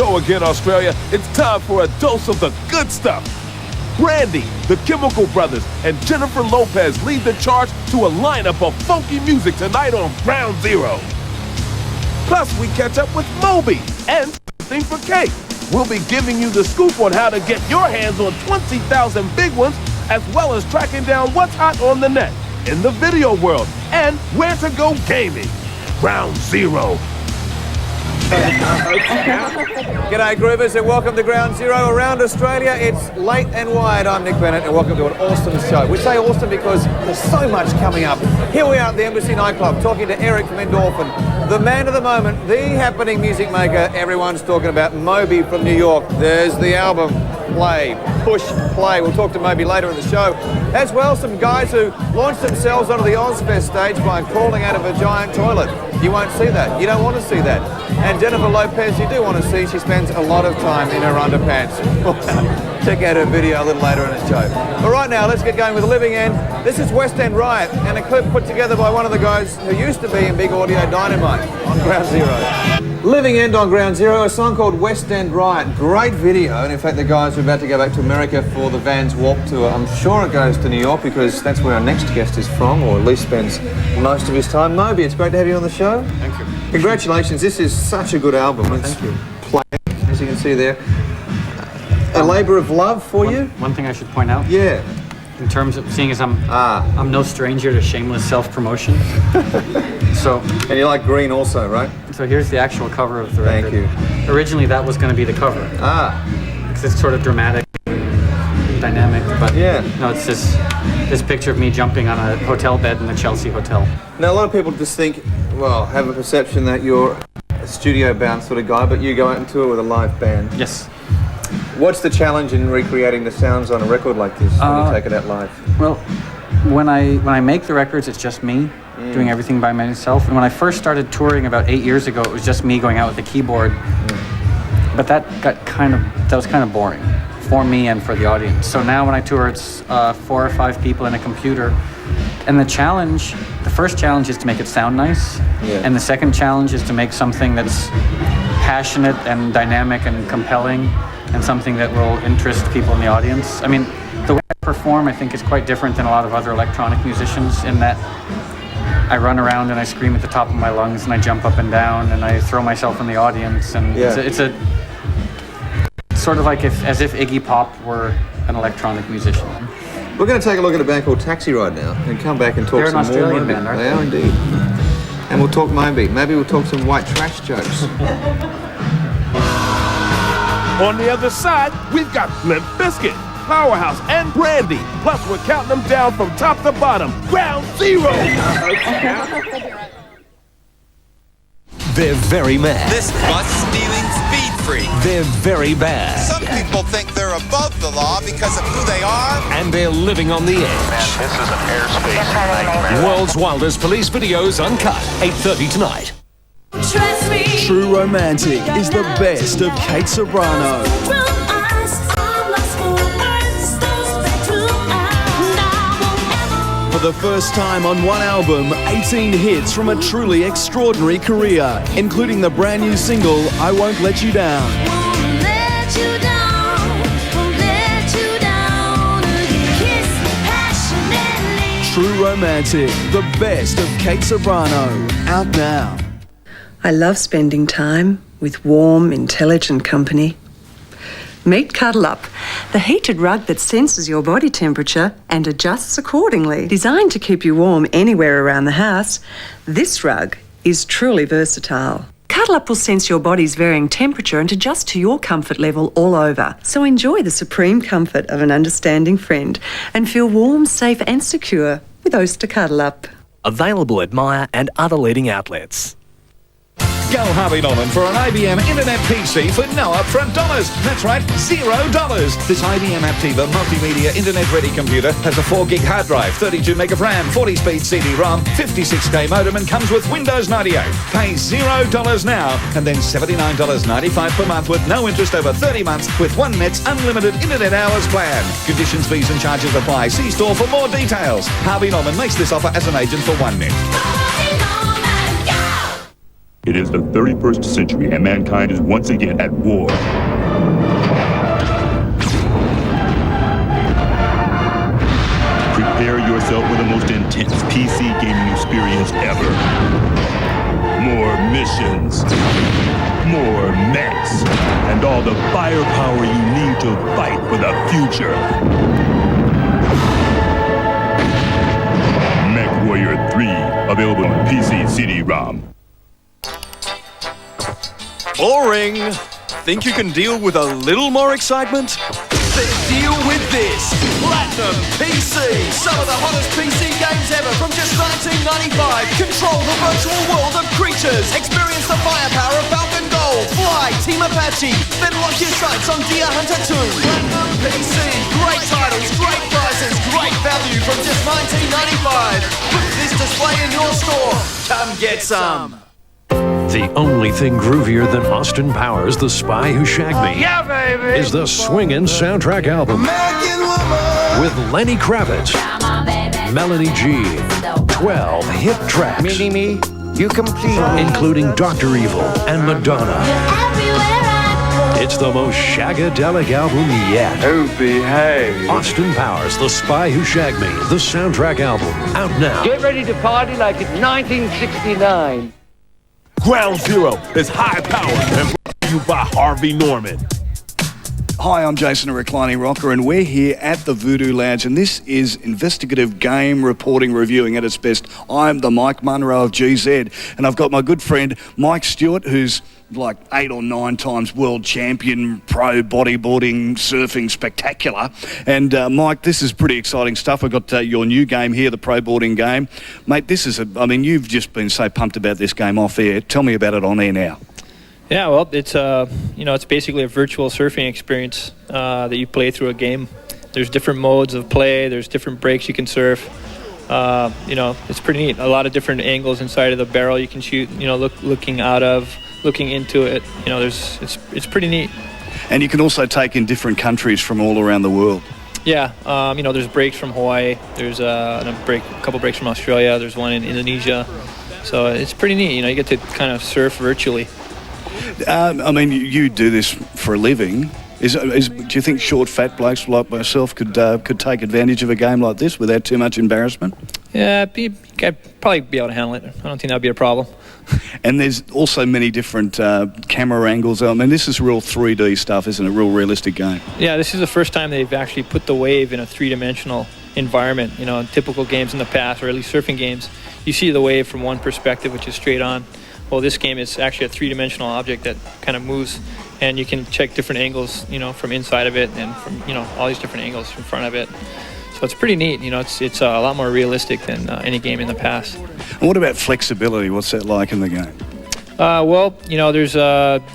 go again, Australia. It's time for a dose of the good stuff. Brandy, the Chemical Brothers, and Jennifer Lopez lead the charge to a lineup of funky music tonight on Ground Zero. Plus, we catch up with Moby and something for Kate. We'll be giving you the scoop on how to get your hands on 20,000 big ones, as well as tracking down what's hot on the net, in the video world, and where to go gaming. Ground Zero. G'day Groovers and welcome to Ground Zero around Australia. It's late and wide. I'm Nick Bennett and welcome to an awesome show. We say awesome because there's so much coming up. Here we are at the Embassy nightclub talking to Eric from Endorphin, the man of the moment, the happening music maker everyone's talking about, Moby from New York. There's the album, Play, Push, Play. We'll talk to Moby later in the show. As well, some guys who launched themselves onto the Ozfest stage by crawling out of a giant toilet. You won't see that. You don't want to see that. And Jennifer Lopez, you do want to see. She spends a lot of time in her underpants. Check out her video a little later in the show. But right now, let's get going with the Living End. This is West End Riot, and a clip put together by one of the guys who used to be in Big Audio Dynamite on Ground Zero. Living End on Ground Zero, a song called West End Riot. Great video, and in fact, the guys are about to go back to America for the Vans Warped Tour. I'm sure it goes to New York because that's where our next guest is from, or at least spends most of his time. Moby, it's great to have you on the show. Thank you. Congratulations, this is such a good album. Thank you. Playing, as you can see there. A labour of love for you? One thing I should point out. Yeah. In terms of seeing as I'm no stranger to shameless self-promotion. So. And you like green also, right? So here's the actual cover of the record. Thank you. Originally that was going to be the cover. Because it's sort of dramatic, dynamic, but yeah. No, it's this picture of me jumping on a hotel bed in the Chelsea Hotel. Now a lot of people just think, well, have a perception that you're a studio-bound sort of guy, but you go out and tour with a live band. Yes. What's the challenge in recreating the sounds on a record like this when you take it out live? Well, when I make the records, it's just me doing everything by myself. And when I first started touring about 8 years ago, it was just me going out with a keyboard. But that was kind of boring for me and for the audience. So now when I tour, it's 4 or 5 people and a computer. And the first challenge is to make it sound nice. Yeah. And the second challenge is to make something that's passionate and dynamic and compelling, and something that will interest people in the audience. I mean, the way I perform, I think, is quite different than a lot of other electronic musicians in that I run around and I scream at the top of my lungs and I jump up and down and I throw myself in the audience, and it's sort of like as if Iggy Pop were an electronic musician. We're going to take a look at a band called Taxi right now and come back and talk They're some more. They're an Australian band, aren't they? They are indeed. And we'll talk Moby. Maybe we'll talk some white trash jokes. On the other side, we've got Limp Bizkit, Powerhouse, and Brandy. Plus, we're counting them down from top to bottom. Ground Zero! They're very mad. This bus-stealing speed freak. They're very bad. Some people think they're above the law because of who they are. And they're living on the edge. Man, this is an airspace nightmare. World's Wildest Police Videos Uncut, 8:30 tonight. True Romantic is the best of Kate Ceberano. For the first time on one album, 18 hits from a truly extraordinary career, including the brand new single, I Won't Let You Down. True Romantic, the best of Kate Ceberano, out now. I love spending time with warm, intelligent company. Meet Cuddle Up, the heated rug that senses your body temperature and adjusts accordingly. Designed to keep you warm anywhere around the house, this rug is truly versatile. Cuddle Up will sense your body's varying temperature and adjust to your comfort level all over. So enjoy the supreme comfort of an understanding friend and feel warm, safe and secure with Oyster Cuddle Up. Available at Myer and other leading outlets. Go Harvey Norman for an IBM Internet PC for no upfront dollars. That's right, $0. This IBM Aptiva multimedia internet-ready computer has a 4-gig hard drive, 32 meg of RAM, 40-speed CD-ROM, 56K modem, and comes with Windows 98. Pay $0 now, and then $79.95 per month with no interest over 30 months with One Net's unlimited internet hours plan. Conditions, fees, and charges apply. See store for more details. Harvey Norman makes this offer as an agent for One Net. It is the 31st century and mankind is once again at war. Prepare yourself for the most intense PC gaming experience ever. More missions, more mechs, and all the firepower you need to fight for the future. MechWarrior 3, available on PC CD-ROM. Boring. Think you can deal with a little more excitement? Then deal with this. Platinum PC. Some of the hottest PC games ever from just 1995. Control the virtual world of creatures. Experience the firepower of Falcon Gold. Fly Team Apache. Then lock your sights on Deer Hunter 2. Platinum PC. Great titles, great prices, great value from just 1995. Put this display in your store. Come get some. The only thing groovier than Austin Powers' The Spy Who Shagged Me is the swingin' soundtrack album with Lenny Kravitz, Melanie G, 12 hit tracks, Me, you complete, including Dr. Evil and Madonna. It's the most shagadelic album yet. Oh, behave. Austin Powers, The Spy Who Shagged Me, the soundtrack album, out now. Get ready to party like it's 1969. Ground Zero is high power and brought to you by Harvey Norman. Hi, I'm Jason, a reclining rocker, and we're here at the Voodoo Lounge, and this is investigative game reporting reviewing at its best. I'm the Mike Munro of GZ, and I've got my good friend Mike Stewart, who's like 8 or 9 times world champion, pro bodyboarding, surfing spectacular. And Mike, this is pretty exciting stuff. I've got your new game here, the pro boarding game. Mate, this is you've just been so pumped about this game off air. Tell me about it on air now. Yeah, well, it's it's basically a virtual surfing experience that you play through a game. There's different modes of play. There's different breaks you can surf. It's pretty neat. A lot of different angles inside of the barrel you can shoot. Looking out of, looking into it. It's pretty neat. And you can also take in different countries from all around the world. Yeah, there's breaks from Hawaii. There's a couple breaks from Australia. There's one in Indonesia. So it's pretty neat. You get to kind of surf virtually. You do this for a living. Do you think short, fat blokes like myself could take advantage of a game like this without too much embarrassment? Yeah, I'd probably be able to handle it. I don't think that'd be a problem. And there's also many different camera angles. This is real 3D stuff, isn't it? Real realistic game. Yeah, this is the first time they've actually put the wave in a three-dimensional environment. In typical games in the past, or at least surfing games, you see the wave from one perspective, which is straight on. Well, this game is actually a three-dimensional object that kind of moves, and you can check different angles, from inside of it and from, all these different angles from front of it. So it's pretty neat. It's a lot more realistic than any game in the past. And what about flexibility? What's that like in the game? There's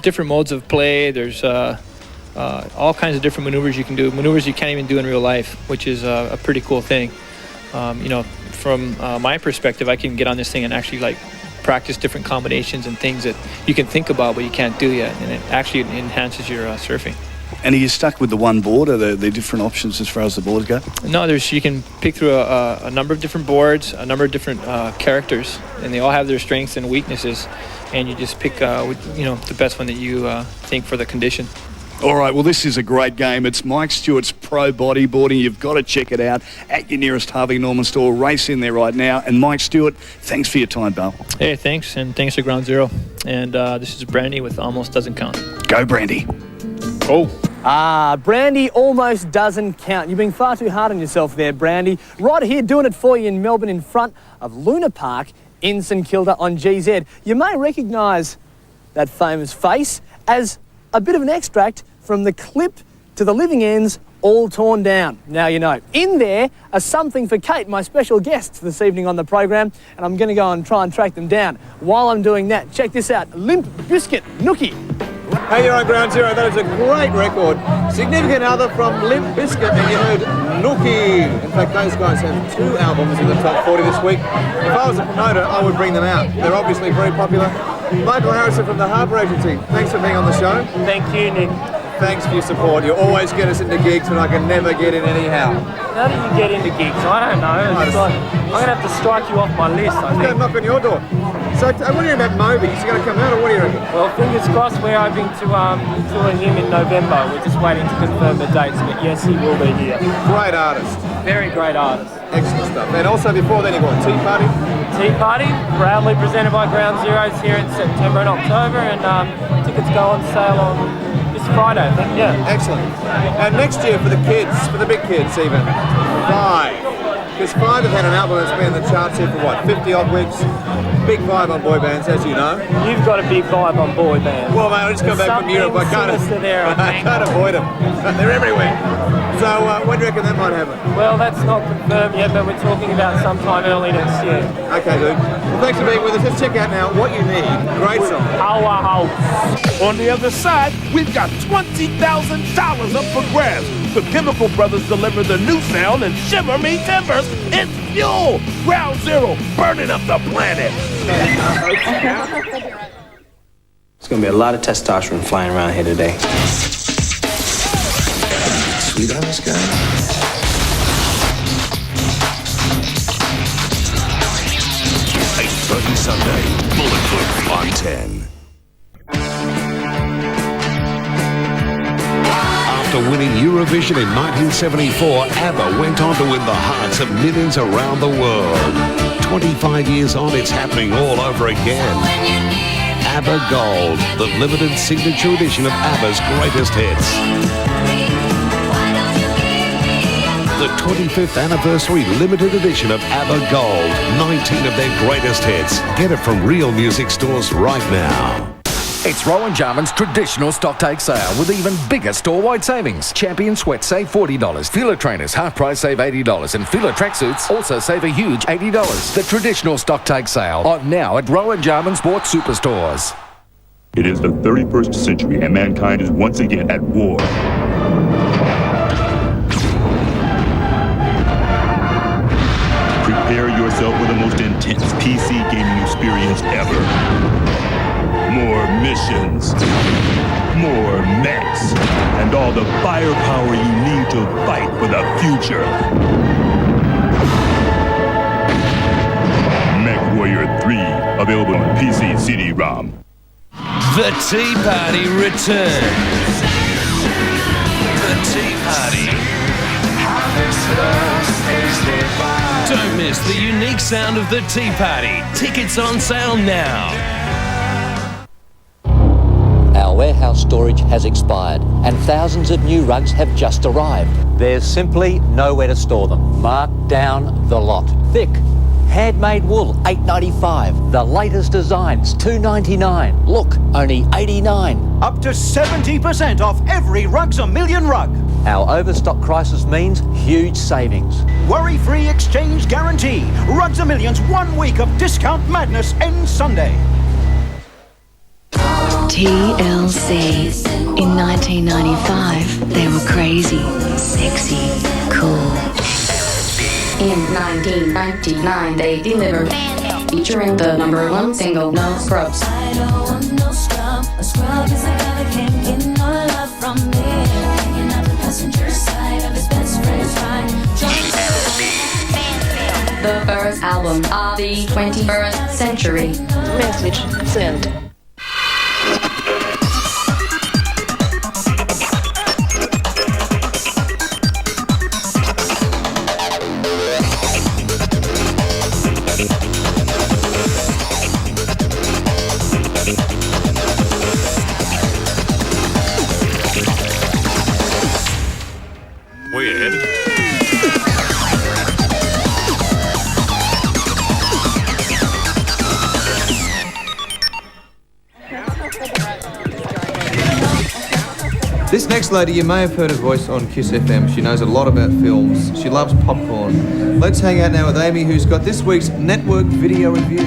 different modes of play. There's all kinds of different maneuvers you can do, maneuvers you can't even do in real life, which is a pretty cool thing. From my perspective, I can get on this thing and actually practice different combinations and things that you can think about but you can't do yet, and it actually enhances your surfing. And are you stuck with the one board? Are there different options as far as the boards go? No, you can pick through a number of different boards, a number of different characters, and they all have their strengths and weaknesses, and you just pick the best one that you think for the condition. All right, well, this is a great game. It's Mike Stewart's Pro Bodyboarding. You've got to check it out at your nearest Harvey Norman store. Race in there right now. And Mike Stewart, thanks for your time, pal. Hey, thanks, and thanks to Ground Zero. And this is Brandy with Almost Doesn't Count. Go, Brandy. Oh. Brandy almost doesn't count. You've been far too hard on yourself there, Brandy. Right here doing it for you in Melbourne in front of Luna Park in St Kilda on GZ. You may recognise that famous face as a bit of an extract from the clip to the living ends all torn down. Now you know. In there are something for Kate, my special guest this evening on the program, and I'm going to go and try and track them down. While I'm doing that, check this out. Limp Bizkit, Nookie. Hey, you're on Ground Zero. That is a great record. Significant other from Limp Bizkit, and you heard Nookie. In fact, those guys have 2 albums in the top 40 this week. If I was a promoter, I would bring them out. They're obviously very popular. Michael Harrison from the Harbour Agency, thanks for being on the show. Thank you, Nick. Thanks for your support. You always get us into gigs when I can never get in anyhow. How do you get into gigs? I don't know. I'm going to have to strike you off my list, I think. I'm going to knock on your door. So what do you about Moby? Is he going to come out or what do you reckon? Well, fingers crossed, we're hoping to tour him in November. We're just waiting to confirm the dates, but yes, he will be here. Great artist. Very great artist. Excellent stuff. And also before then you've got Tea Party. Tea Party, proudly presented by Ground Zeroes here in September and October, and tickets go on sale on this Friday, I think, yeah. Excellent. And next year for the kids, for the big kids even, 5. Because 5 have had an album that's been in the charts here for what, 50 odd weeks? Big vibe on boy bands, as you know. You've got a big vibe on boy bands. Well, mate, I just come back from Europe. I can't avoid them. They're everywhere. So when do you reckon that might happen? Well, that's not confirmed yet, but we're talking about sometime early next year. Okay, dude. Well, thanks for being with us. Let's check out now What You Need. Great song. How. On the other side, we've got $20,000 up for grabs. The Chemical Brothers deliver the new sound and Shimmer Me Timbers. It's fuel. Ground Zero, burning up the planet. There's gonna be a lot of testosterone flying around here today. Sweet on this guy. Sunday, Bulletproof on 10. After winning Eurovision in 1974, ABBA went on to win the hearts of millions around the world. 25 years on, it's happening all over again. ABBA Gold, the limited signature edition of ABBA's greatest hits. The 25th anniversary limited edition of ABBA Gold. 19 of their greatest hits. Get it from real music stores right now. It's Rowan Jarman's traditional stocktake sale with even bigger store-wide savings. Champion sweats save $40. Fila trainers half price save $80. And Fila tracksuits also save a huge $80. The traditional stocktake sale on now at Rowan Jarman Sports Superstores. It is the 31st century and mankind is once again at war. Prepare yourself for the most intense PC gaming experience ever. More missions, more mechs, and all the firepower you need to fight for the future. Mech Warrior 3, available on PC CD-ROM. The Tea Party returns. The Tea Party. Don't miss the unique sound of the Tea Party. Tickets on sale now. Our warehouse storage has expired and thousands of new rugs have just arrived. There's simply nowhere to store them. Mark down the lot. Thick, handmade wool, $8.95. The latest designs, $2.99. Look, only $89. Up to 70% off every Rugs A Million rug. Our overstock crisis means huge savings. Worry-free exchange guarantee. Rugs A Million's 1 week of discount madness ends Sunday. TLC. In 1995, they were crazy, sexy, cool. In 1999, they delivered, featuring the #1 single, No Scrubs. I don't want no scrub. A scrub is a guy that can't get no love from me. Hanging out the passenger side of his best friend's ride. The first album of the 21st century. Message sent. Weird. This next lady, you may have heard her voice on Kiss FM. She knows a lot about films. She loves popcorn. Let's hang out now with Amy, who's got this week's Network Video Review.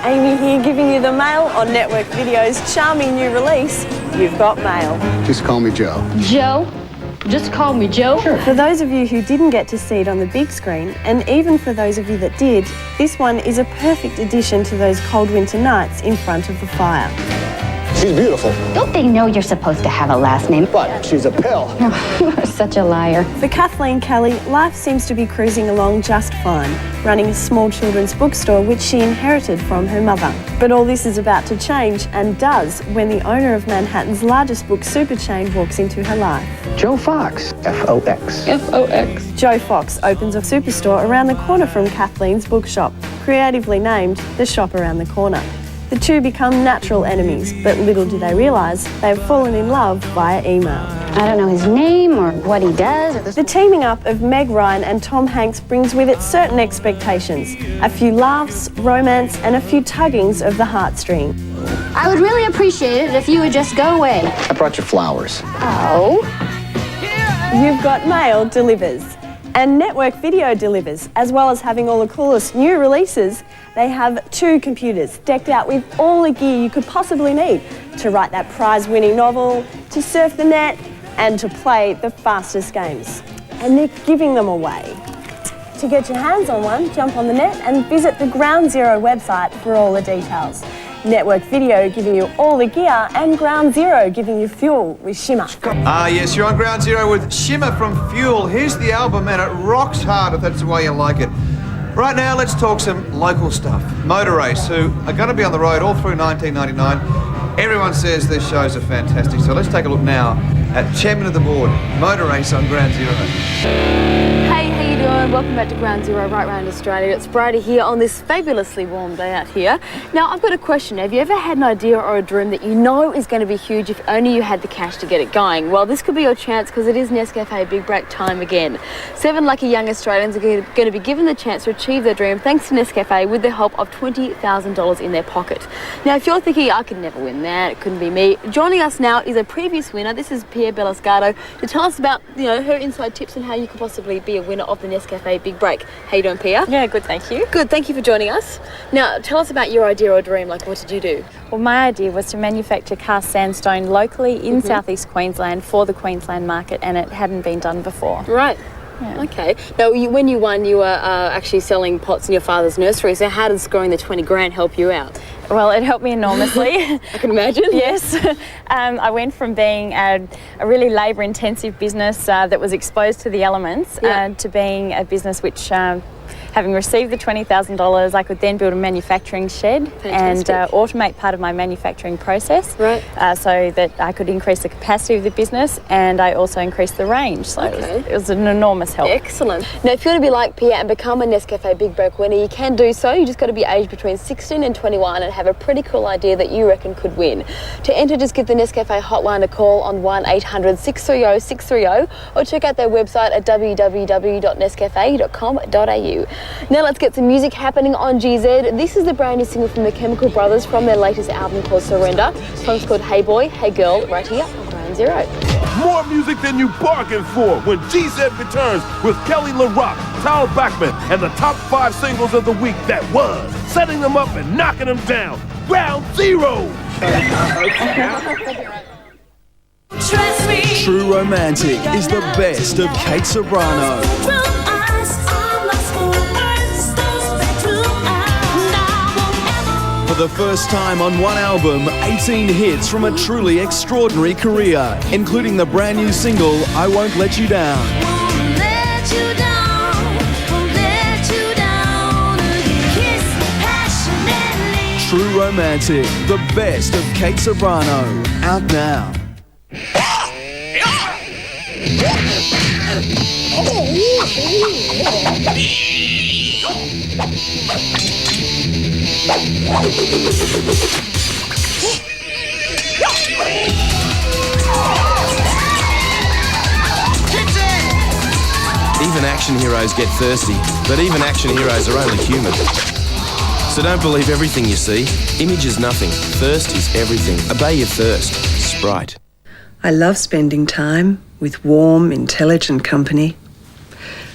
Amy here, giving you the mail on Network Video's charming new release, You've Got Mail. Just call me Joe. Joe? Just call me Joe? Sure. For those of you who didn't get to see it on the big screen, and even for those of you that did, this one is a perfect addition to those cold winter nights in front of the fire. She's beautiful. Don't they know you're supposed to have a last name? But she's a pill. You are such a liar. For Kathleen Kelly, life seems to be cruising along just fine, running a small children's bookstore which she inherited from her mother. But all this is about to change, and does, when the owner of Manhattan's largest book super chain walks into her life. Joe Fox. F-O-X. F-O-X. Joe Fox opens a superstore around the corner from Kathleen's bookshop, creatively named The Shop Around the Corner. The two become natural enemies, but little do they realise they've fallen in love via email. I don't know his name or what he does. The teaming up of Meg Ryan and Tom Hanks brings with it certain expectations, a few laughs, romance, and a few tuggings of the heartstring. I would really appreciate it if you would just go away. I brought you flowers. Oh? You've Got Mail delivers. And Network Video delivers. As well as having all the coolest new releases, they have 2 computers decked out with all the gear you could possibly need to write that prize-winning novel, to surf the net, and to play the fastest games. And they're giving them away. To get your hands on one, jump on the net and visit the Ground Zero website for all the details. Network Video giving you all the gear, and Ground Zero giving you fuel with Shimmer. Yes, you're on Ground Zero with Shimmer from Fuel. Here's the album, and it rocks hard if that's the way you like it. Right now, let's talk some local stuff. Motor Race, who are going to be on the road all through 1999. Everyone says their shows are fantastic, so let's take a look now at Chairman of the Board, Motor Race on Ground Zero. Hey, how you doing? Welcome back to Ground Zero right around Australia. It's Brady here on this fabulously warm day out here. Now, I've got a question. Have you ever had an idea or a dream that you know is going to be huge if only you had the cash to get it going? Well, this could be your chance because it is Nescafe Big Break time again. 7 lucky young Australians are going to be given the chance to achieve their dream thanks to Nescafe with the help of $20,000 in their pocket. Now, if you're thinking, I could never win that, it couldn't be me, joining us now is a previous winner. This is Pia Bellascato to tell us about, her inside tips and how you could possibly be a winner of the Nescafe Big Break. How you doing, Pia? Yeah, good, thank you. Good, thank you for joining us. Now, tell us about your idea or dream. Like, what did you do? Well, my idea was to manufacture cast sandstone locally in southeast Queensland for the Queensland market, and it hadn't been done before. Right. Yeah. Okay. Now, when you won, you were actually selling pots in your father's nursery. So how did scoring the 20 grand help you out? Well, it helped me enormously. I can imagine. Yes. I went from being a really labour-intensive business that was exposed to the elements to being a business which, having received the $20,000, I could then build a manufacturing shed and automate part of my manufacturing process, so that I could increase the capacity of the business, and I also increased the range. So it was an enormous help. Excellent. Now, if you want to be like Pia and become a Nescafe Big Break winner, you can do so. You just got to be aged between 16 and 21 and have a pretty cool idea that you reckon could win. To enter, just give the Nescafe hotline a call on 1-800-630-630 or check out their website at www.nescafe.com.au. Now let's get some music happening on GZ. This is the brand new single from the Chemical Brothers from their latest album called Surrender. The song's called Hey Boy, Hey Girl, right here on Ground Zero. More music than you bargained for when GZ returns with Kelly LaRock, Tyler Bachman, and the top 5 singles of the week that was, setting them up and knocking them down. Ground Zero! True Romantic is the best of Kate Sobrano. For the first time on one album, 18 hits from a truly extraordinary career, including the brand new single, I Won't Let You Down. True Romantic, the best of Kate Sobrano, out now. Even action heroes get thirsty, but even action heroes are only human. So don't believe everything you see. Image is nothing. Thirst is everything. Obey your thirst. Sprite. I love spending time with warm, intelligent company.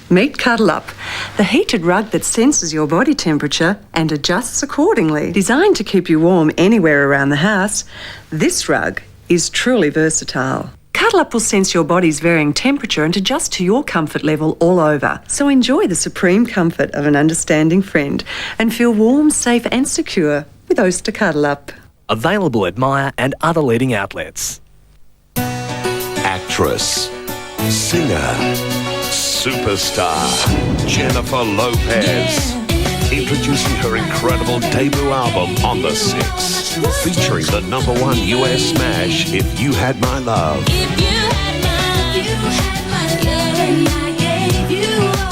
Meet Cuddle Up, the heated rug that senses your body temperature and adjusts accordingly. Designed to keep you warm anywhere around the house, this rug is truly versatile. Cuddle Up will sense your body's varying temperature and adjust to your comfort level all over. So enjoy the supreme comfort of an understanding friend and feel warm, safe and secure with Oyster Cuddle Up. Available at Myer and other leading outlets. Actress, singer, superstar, Jennifer Lopez. Introducing her incredible debut album, On the Six, featuring the #1 US smash, If You Had My Love.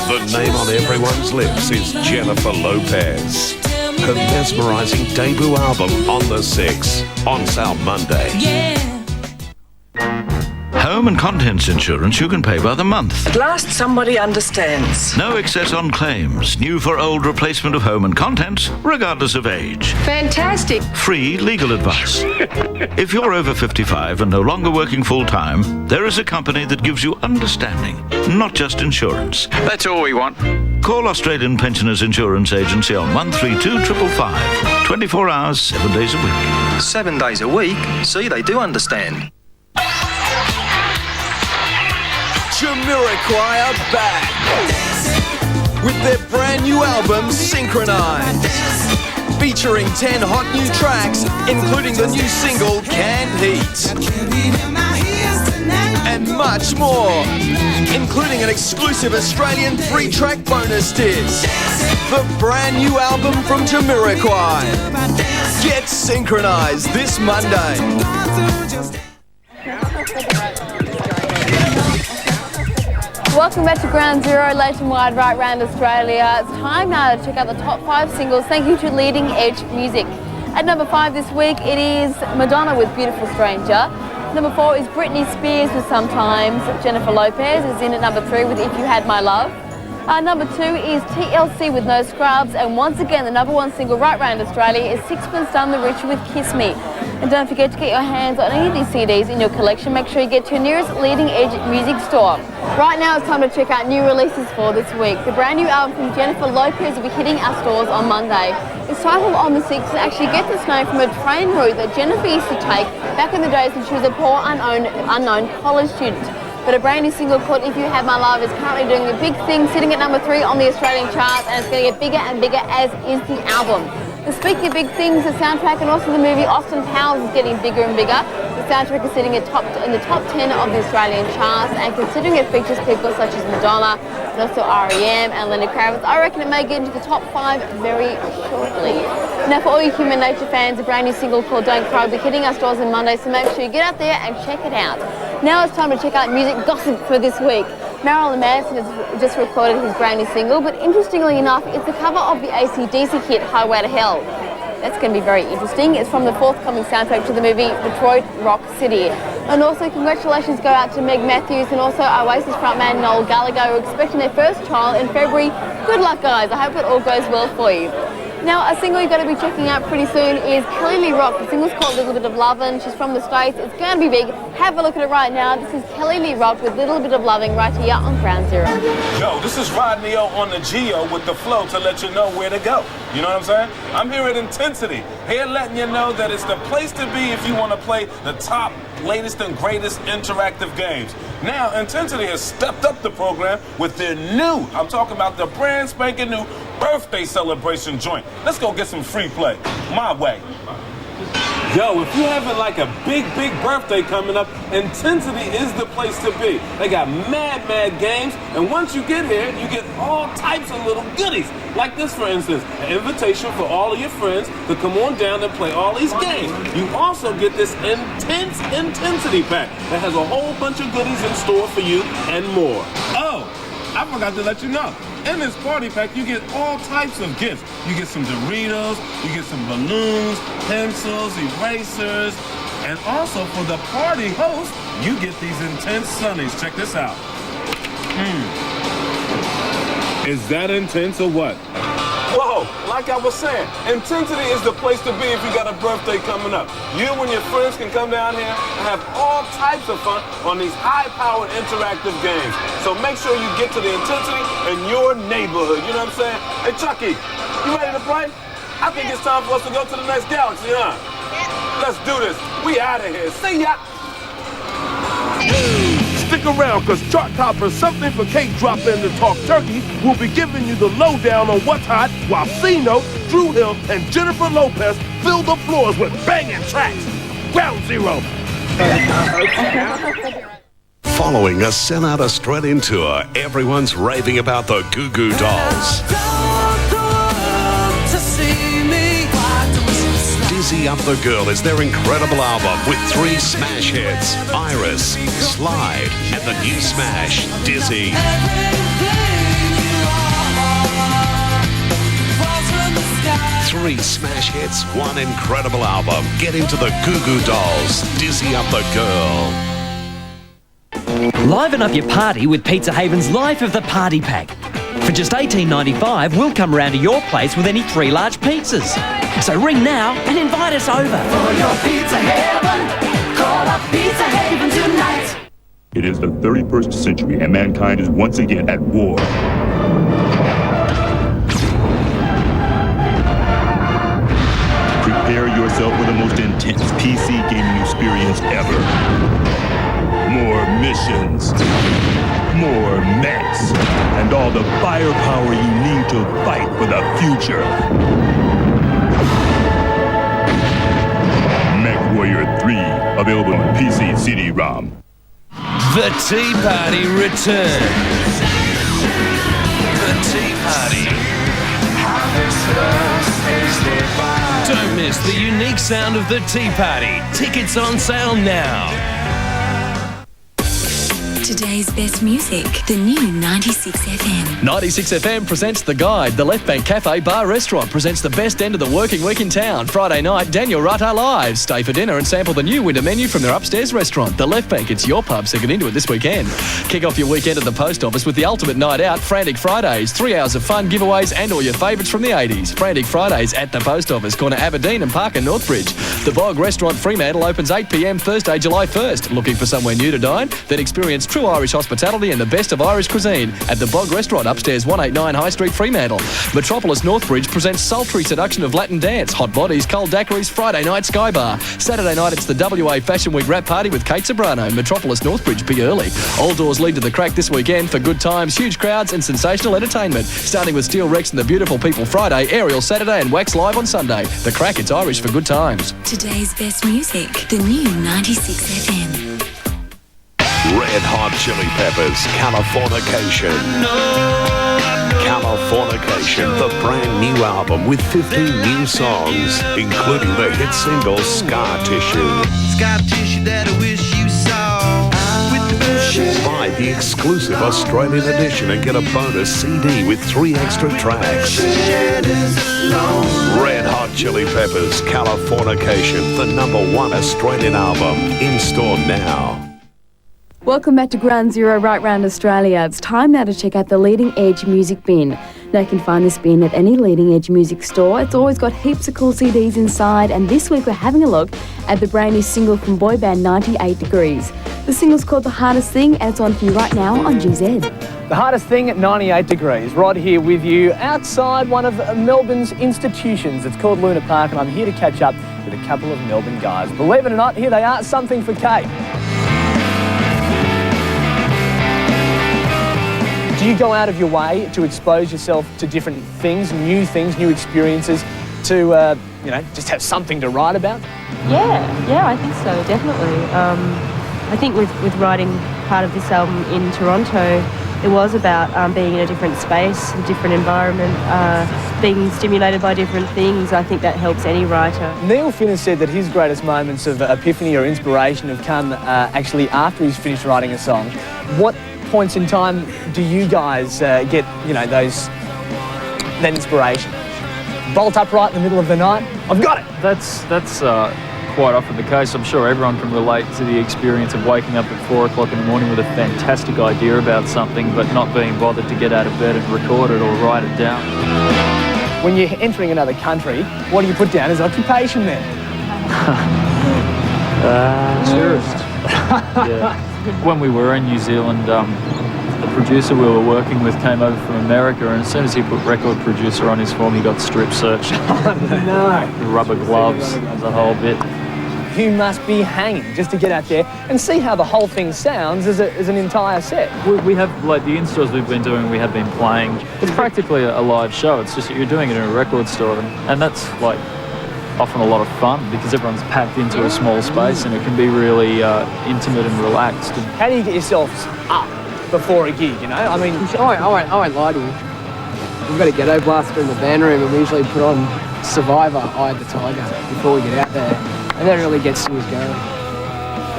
The name on everyone's lips is Jennifer Lopez. Her mesmerizing debut album, On the Six, on sale Monday. Home and contents insurance you can pay by the month. At last somebody understands. No excess on claims. New for old replacement of home and contents, regardless of age. Fantastic. Free legal advice. If you're over 55 and no longer working full-time, there is a company that gives you understanding, not just insurance. That's all we want. Call Australian Pensioners Insurance Agency on 132 555. 24 hours, 7 days a week. 7 days a week? See, they do understand. Jamiroquai are back with their brand new album, Synchronized, featuring 10 hot new tracks, including the new single, Canned Heat, and much more, including an exclusive Australian 3-track bonus disc. The brand new album from Jamiroquai. Get Synchronized this Monday. Welcome back to Ground Zero, late and wide, right round Australia. It's time now to check out the top 5 singles. Thank you to Leading Edge Music. At number 5 this week, it is Madonna with Beautiful Stranger. Number 4 is Britney Spears with Sometimes. Jennifer Lopez is in at number 3 with If You Had My Love. Number 2 is TLC with No Scrubs. And once again, the number 1 single right round Australia is Sixpence None the Richer with Kiss Me. And don't forget to get your hands on any of these CDs in your collection. Make sure you get to your nearest Leading Edge music store. Right now it's time to check out new releases for this week. The brand new album from Jennifer Lopez will be hitting our stores on Monday. It's titled On the Six and actually gets its name from a train route that Jennifer used to take back in the days when she was a poor, unknown college student. But a brand new single called If You Had My Love is currently doing a big thing, sitting at number 3 on the Australian charts, and it's going to get bigger and bigger, as is the album. And speaking of big things, the soundtrack and also the movie Austin Powers is getting bigger and bigger. The soundtrack is sitting in the top 10 of the Australian charts, and considering it features people such as Madonna and also R.E.M. and Lenny Kravitz, I reckon it may get into the top 5 very shortly. Now for all you Human Nature fans, a brand new single called Don't Cry will be hitting our stores on Monday, so make sure you get out there and check it out. Now it's time to check out music gossip for this week. Marilyn Manson has just recorded his brand new single, but interestingly enough, it's a cover of the AC/DC hit Highway to Hell. That's going to be very interesting. It's from the forthcoming soundtrack to the movie Detroit Rock City. And also congratulations go out to Meg Matthews and also Oasis frontman Noel Gallagher, who are expecting their first child in February. Good luck, guys. I hope it all goes well for you. Now, a single you've got to be checking out pretty soon is Kelly Lee Rock. The single's called Little Bit of Lovin'. She's from the States. It's going to be big. Have a look at it right now. This is Kelly Lee Rock with Little Bit of Lovin' right here on Ground Zero. Yo, this is Rodney O on the Geo with the flow to let you know where to go. You know what I'm saying? I'm here at Intensity, here letting you know that it's the place to be if you want to play the top, latest and greatest interactive games. Now, Intensity has stepped up the program with their new, I'm talking about the brand spanking new birthday celebration joint. Let's go get some free play. My way. Yo, if you having like a big birthday coming up, Intensity is the place to be. They got mad games, and once you get here, you get all types of little goodies. Like this, for instance, an invitation for all of your friends to come on down and play all these games. You also get this intense Intensity pack that has a whole bunch of goodies in store for you and more. Oh, I forgot to let you know. In this party pack, you get all types of gifts. You get some Doritos, you get some balloons, pencils, erasers, and also for the party host, you get these intense sunnies. Check this out. Is that intense or what? Whoa, like I was saying, Intensity is the place to be if you got a birthday coming up. You and your friends can come down here and have all types of fun on these high-powered interactive games. So make sure you get to the Intensity in your neighborhood, you know what I'm saying? Hey, Chucky, you ready to play? I think it's time for us to go to the next galaxy, huh? Let's do this. We out of here. See ya! Stick around, because Chart Topper Something for Cake Drop In to Talk Turkey will be giving you the lowdown on what's hot, while C-Note, Drew Hill, and Jennifer Lopez fill the floors with banging tracks. Ground Zero. Following a sellout Australian tour, everyone's raving about the Goo Goo Dolls. Dizzy Up the Girl is their incredible album with 3 smash hits, Iris, Slide, and the new smash, Dizzy. Three smash hits, one incredible album. Get into the Goo Goo Dolls, Dizzy Up the Girl. Liven up your party with Pizza Haven's Life of the Party Pack. For just $18.95, we'll come round to your place with any 3 large pizzas. So ring now and invite us over. For your Pizza Haven, call up Pizza Haven tonight. It is the 31st century and mankind is once again at war. Prepare yourself for the most intense PC gaming experience ever. More missions, more mechs, and all the firepower you need to fight for the future. Mech Warrior 3, available on PC CD-ROM. The Tea Party returns. The Tea Party. Don't miss the unique sound of the Tea Party. Tickets on sale now. Today's best music, the new 96 FM. 96 FM presents The Guide. The Left Bank Cafe Bar Restaurant presents the best end of the working week in town. Friday night, Daniel Rata live. Stay for dinner and sample the new winter menu from their upstairs restaurant. The Left Bank, it's your pub, so get into it this weekend. Kick off your weekend at the post office with the ultimate night out, Frantic Fridays. 3 hours of fun, giveaways, and all your favourites from the 80s. Frantic Fridays at the post office, corner Aberdeen and Parker Northbridge. The Bog Restaurant Fremantle opens 8 p.m. Thursday, July 1st. Looking for somewhere new to dine? Then experience true Irish hospitality and the best of Irish cuisine at the Bog Restaurant upstairs 189 High Street, Fremantle. Metropolis Northbridge presents sultry seduction of Latin dance, hot bodies, cold daiquiris, Friday night Sky Bar. Saturday night it's the WA Fashion Week wrap party with Kate Sobrano. Metropolis Northbridge, be early. All doors lead to the Crack this weekend for good times, huge crowds and sensational entertainment. Starting with Steel Rex and the Beautiful People Friday, Aerial Saturday and Wax Live on Sunday. The Crack, it's Irish for good times. Today's best music, the new 96 FM. Red Hot Chili Peppers, Californication. Californication, the brand new album with 15 new songs, including the hit single Scar Tissue. Scar tissue that I wish you saw. With the Buy the exclusive Australian edition and get a bonus CD with 3 extra tracks. Red Hot Chili Peppers, Californication, the #1 Australian album, in store now. Welcome back to Ground Zero right round Australia. It's time now to check out the Leading Edge Music Bin. Now you can find this bin at any Leading Edge music store. It's always got heaps of cool CDs inside, and this week we're having a look at the brand new single from boy band 98 Degrees. The single's called The Hardest Thing, and it's on for you right now on GZ. The Hardest Thing at 98 Degrees, right here with you outside one of Melbourne's institutions. It's called Luna Park, and I'm here to catch up with a couple of Melbourne guys. Believe it or not, here they are, Something for Kate. Do you go out of your way to expose yourself to different things, new experiences, to, just have something to write about? Yeah, I think so, definitely. I think with writing part of this album in Toronto, it was about being in a different space, a different environment, being stimulated by different things. I think that helps any writer. Neil Finn has said that his greatest moments of epiphany or inspiration have come actually after he's finished writing a song. What points in time do you guys get, that inspiration? Bolt upright in the middle of the night, I've got it! That's quite often the case. I'm sure everyone can relate to the experience of waking up at 4 o'clock in the morning with a fantastic idea about something, but not being bothered to get out of bed and record it or write it down. When you're entering another country, what do you put down as occupation then? Tourist. Yeah. When we were in New Zealand, the producer we were working with came over from America, and as soon as he put record producer on his form, he got strip searched. No. The rubber gloves, the whole bit. You must be hanging just to get out there and see how the whole thing sounds as an entire set. We have, like the installs we've been doing, we have been playing. It's practically a live show. It's just that you're doing it in a record store, and that's like often a lot of fun because everyone's packed into a small space and it can be really intimate and relaxed. How do you get yourselves up before a gig, you know? I mean, I won't lie to you. We've got a ghetto blaster in the band room and we usually put on Survivor, Eye of the Tiger, before we get out there. And that really gets things going.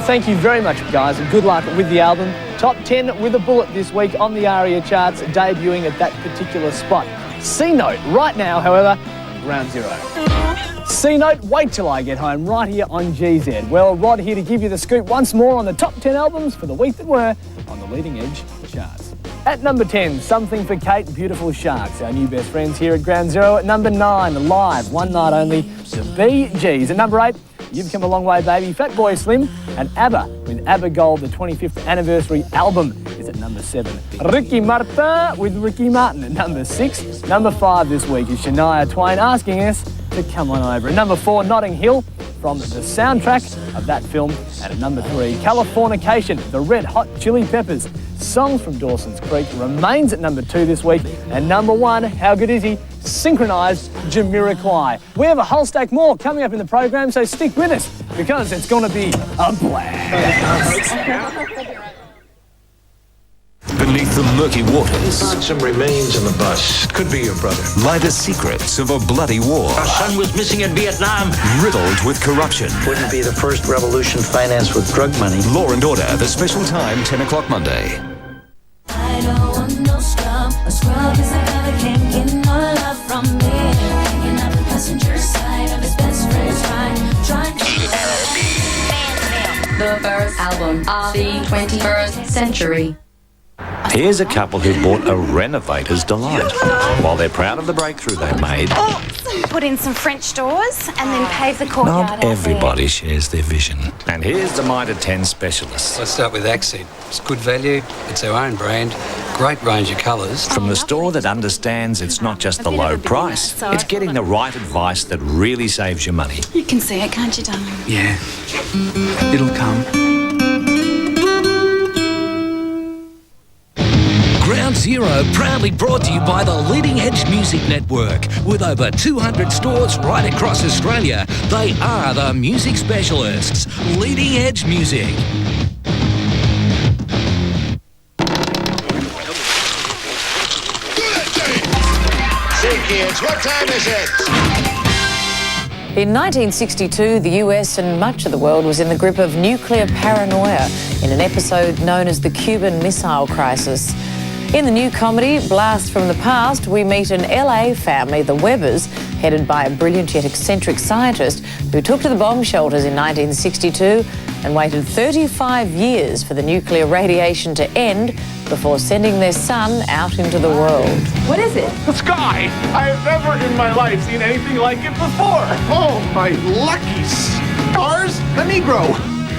Thank you very much, guys, and good luck with the album. Top 10 with a bullet this week on the ARIA charts, debuting at that particular spot. C-Note right now, however, Ground Zero. C-Note, wait till I get home, right here on GZ. Well, Rod here to give you the scoop once more on the top 10 albums for the week that were on the Leading Edge charts. At number 10, Something for Kate, Beautiful Sharks, our new best friends here at Ground Zero. At number 9, Live, One Night Only, the Bee Gees. At number 8, You've Come a Long Way, Baby, Fatboy Slim, and ABBA with ABBA Gold, the 25th anniversary album, is at number 7. Ricky Martin with Ricky Martin at number 6. Number 5 this week is Shania Twain asking us to come on over. At number 4, Notting Hill, from the soundtrack of that film. And at number 3, Californication, the Red Hot Chili Peppers. Songs from Dawson's Creek remains at number 2 this week. And number 1, how good is he? Synchronised Jamiroquai. We have a whole stack more coming up in the program, so stick with us because it's going to be a blast. Beneath the murky waters, Some remains in the bus. Could be your brother. lie the secrets of a bloody war. Our son was missing in Vietnam. Riddled with corruption. Wouldn't be the first revolution financed with drug money. Law and Order, the special time, 10 o'clock Monday. I don't want no scrub. A scrub is a guy that can't get no love from me. Hanging out the passenger side of his best friend's ride. Trying to the first album of the 21st century. Here's a couple who bought a renovator's delight. While they're proud of the breakthrough they've made, Put in some French doors and then pave the courtyard not everybody shares their vision. And here's the Mitre 10 specialist. Let's start with Accent. It's good value, it's our own brand, great range of colours. From the store that understands it's not just the low price, it's getting the right advice that really saves you money. You can see it, can't you, darling? Yeah, it'll come. Ground Zero proudly brought to you by the Leading Edge Music Network. With over 200 stores right across Australia, they are the music specialists. Leading Edge Music. Say, kids, what time is it? In 1962, the US and much of the world was in the grip of nuclear paranoia in an episode known as the Cuban Missile Crisis. In the new comedy, Blast from the Past, we meet an LA family, the Webbers, headed by a brilliant yet eccentric scientist who took to the bomb shelters in 1962 and waited 35 years for the nuclear radiation to end before sending their son out into the world. What is it? The sky! I have never in my life seen anything like it before! Oh, my lucky stars! The Negro!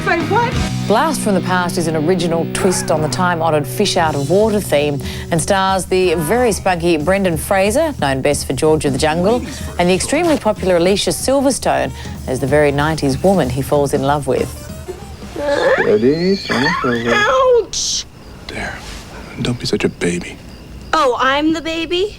Say what? Blast from the Past is an original twist on the time-honoured fish out of water theme and stars the very spunky Brendan Fraser, known best for George of the Jungle, and the extremely popular Alicia Silverstone as the very 90s woman he falls in love with. Ready, Ouch! There. Don't be such a baby. Oh, I'm the baby?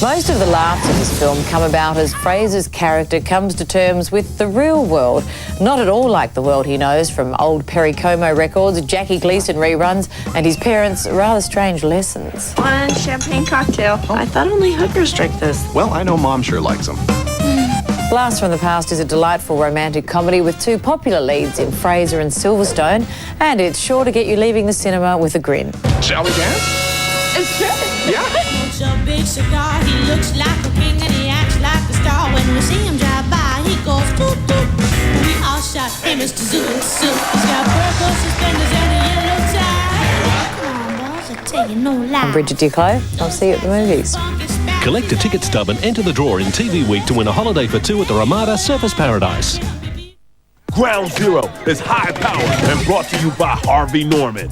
Most of the laughs in this film come about as Fraser's character comes to terms with the real world, not at all like the world he knows from old Perry Como records, Jackie Gleason reruns, and his parents' rather strange lessons. One champagne cocktail. I thought only hookers drank this. Well, I know Mom sure likes them. Blast from the Past is a delightful romantic comedy with two popular leads in Fraser and Silverstone, and it's sure to get you leaving the cinema with a grin. Shall we dance? Sure. Yeah. A big cigar, he looks like a king and he acts like a star. When we see him drive by, he goes toot toot. We all shout, hey Mr. Zoot Zoot. He's got purple suspenders and a yellow tie. Come on, boss, I tell you no lie. I'm Bridget Diclo. I'll see you at the movies. Collect a ticket stub and enter the draw in TV Week to win a holiday for two at the Ramada Surfers Paradise. Ground Zero is high power and brought to you by Harvey Norman.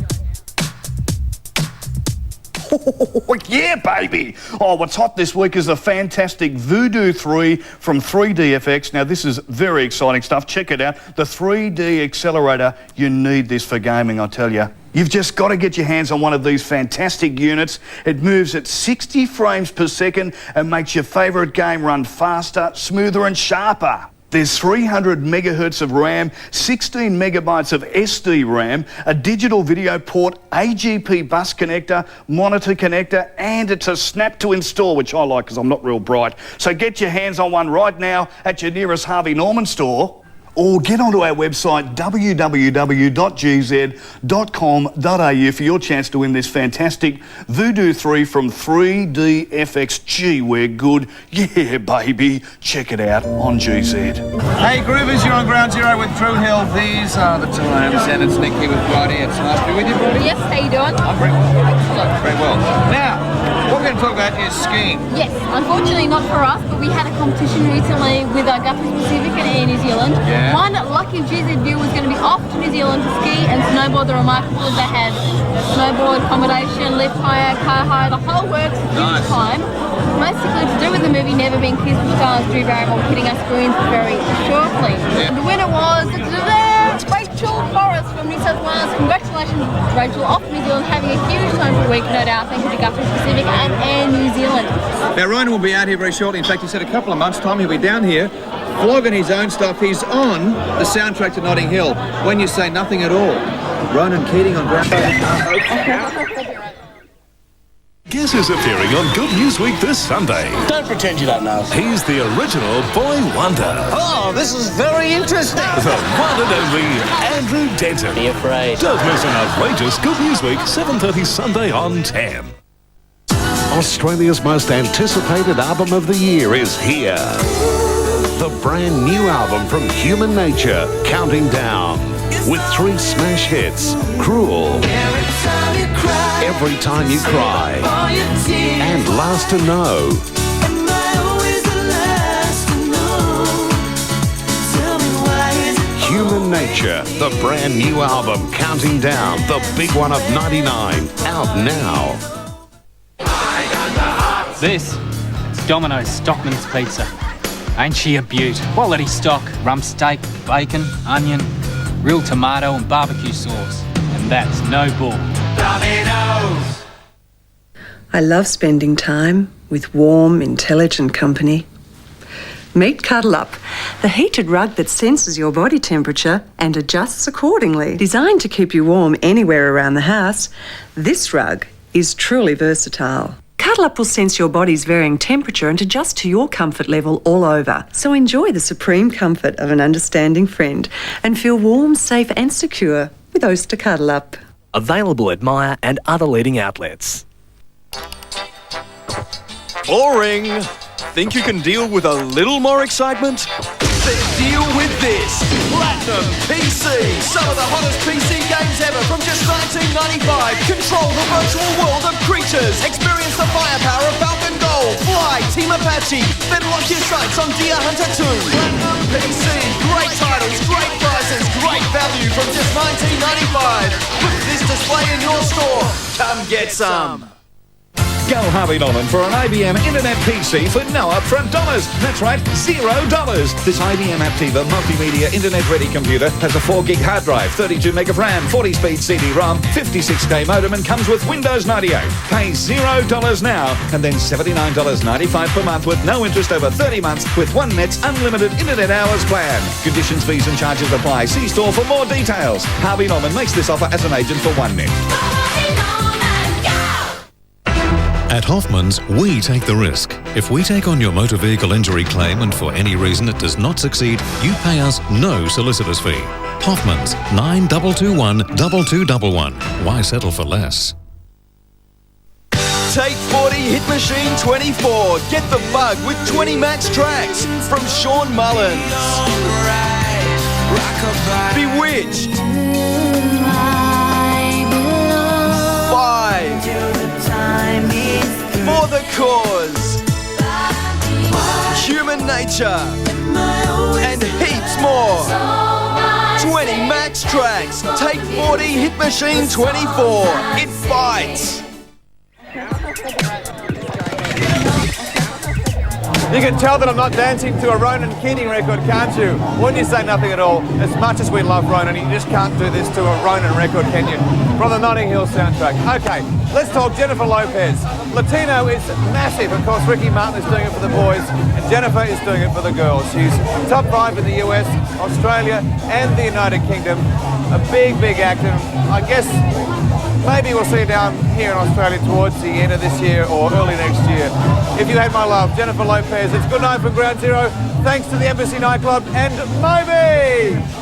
Oh, yeah, baby. Oh, what's hot this week is the fantastic Voodoo 3 from 3DFX. Now, this is very exciting stuff. Check it out. The 3D accelerator. You need this for gaming, I tell you. You've just got to get your hands on one of these fantastic units. It moves at 60 frames per second and makes your favourite game run faster, smoother and sharper. There's 300 megahertz of RAM, 16 megabytes of SD RAM, a digital video port, AGP bus connector, monitor connector, and it's a snap to install, which I like because I'm not real bright. So get your hands on one right now at your nearest Harvey Norman store. Or get onto our website www.gz.com.au for your chance to win this fantastic Voodoo 3 from 3DFX. Gee, we're good. Yeah, baby. Check it out on GZ. Hey, Groovers, you're on Ground Zero with Drew Hill. These are the times, and it's Nick here with Brodie. It's nice to be with you, Brodie. Yes, how you doing? I'm very well. Excellent. Very well. Now, what we're going to talk about is skiing. Yes, unfortunately not for us, but we had a competition recently with Guthrie Pacific and Air New Zealand. Yeah. One lucky GZ viewer was going to be off to New Zealand to ski and snowboard the remarkable. They had snowboard, accommodation, lift hire, car hire, the whole works, a huge time. Basically to do with the movie Never Been Kissed with Stars, Drew Barrymore hitting our screens very shortly. Yeah. And the winner was Rachel Forrest from New South Wales. Congratulations, Rachel, off New Zealand, having a huge time for a week, no doubt. Thank you to Guthrie Pacific and Air New Zealand. Now, Ronan will be out here very shortly. In fact, he said a couple of months' time he'll be down here flogging his own stuff. He's on the soundtrack to Notting Hill, When You Say Nothing at All. Ronan Keating on Ground. Guess who's appearing on Good News Week this Sunday? Don't pretend you don't know. He's the original Boy Wonder. Oh, this is very interesting. The one and only Andrew Denton. Be afraid. Don't miss an outrageous Good News Week, 7:30 Sunday on 10. Australia's most anticipated album of the year is here. The brand new album from Human Nature, Counting Down, with 3 smash hits: Cruel, Every Time You Cry, and Last to Know. Human Nature, the brand new album, Counting Down, the big one of 99, out now. This is Domino's Stockman's Pizza. Ain't she a beaut? Quality stock, rump steak, bacon, onion, real tomato and barbecue sauce. And that's no bull. Domino's! I love spending time with warm, intelligent company. Meet Cuddle Up, the heated rug that senses your body temperature and adjusts accordingly. Designed to keep you warm anywhere around the house, this rug is truly versatile. Cuddle Up will sense your body's varying temperature and adjust to your comfort level all over. So enjoy the supreme comfort of an understanding friend and feel warm, safe and secure with Oyster Cuddle Up. Available at Myer and other leading outlets. Boring! Think you can deal with a little more excitement? Then deal with this! Platinum PC! Some of the hottest PC games ever from just $19.95. Control the virtual world of creatures. Experience the firepower of Falcon Gold. Fly Team Apache. Then lock your sights on Deer Hunter 2. Platinum PC. Great titles, great prices, great value from just $19.95. Put this display in your store. Come get some. Go Harvey Norman for an IBM Internet PC for no upfront dollars. That's right, $0. This IBM Aptiva multimedia internet-ready computer has a 4-gig hard drive, 32 meg of RAM, 40-speed CD-ROM, 56K modem, and comes with Windows 98. Pay $0 now, and then $79.95 per month with no interest over 30 months with OneNet's unlimited internet hours plan. Conditions, fees, and charges apply. See store for more details. Harvey Norman makes this offer as an agent for OneNet. At Hoffman's, we take the risk. If we take on your motor vehicle injury claim and for any reason it does not succeed, you pay us no solicitor's fee. Hoffman's, 9221-2211. Why settle for less? Take 40 Hit Machine 24. Get the bug with 20 max tracks from Sean Mullins. Bewitched. 5. For the Cause. Human Nature. And heaps more. 20 max tracks. Take 40 Hit Machine 24. It bites. You can tell that I'm not dancing to a Ronan Keating record, can't you? When you say nothing at all, as much as we love Ronan, you just can't do this to a Ronan record, can you? From the Notting Hill soundtrack. Okay, let's talk Jennifer Lopez. Latino is massive. Of course, Ricky Martin is doing it for the boys, and Jennifer is doing it for the girls. She's top 5 in the US, Australia, and the United Kingdom. A big, big actor. I guess maybe we'll see her down here in Australia towards the end of this year or early next year. If you had my love, Jennifer Lopez. It's good night from Ground Zero. Thanks to the Embassy Nightclub and Moby!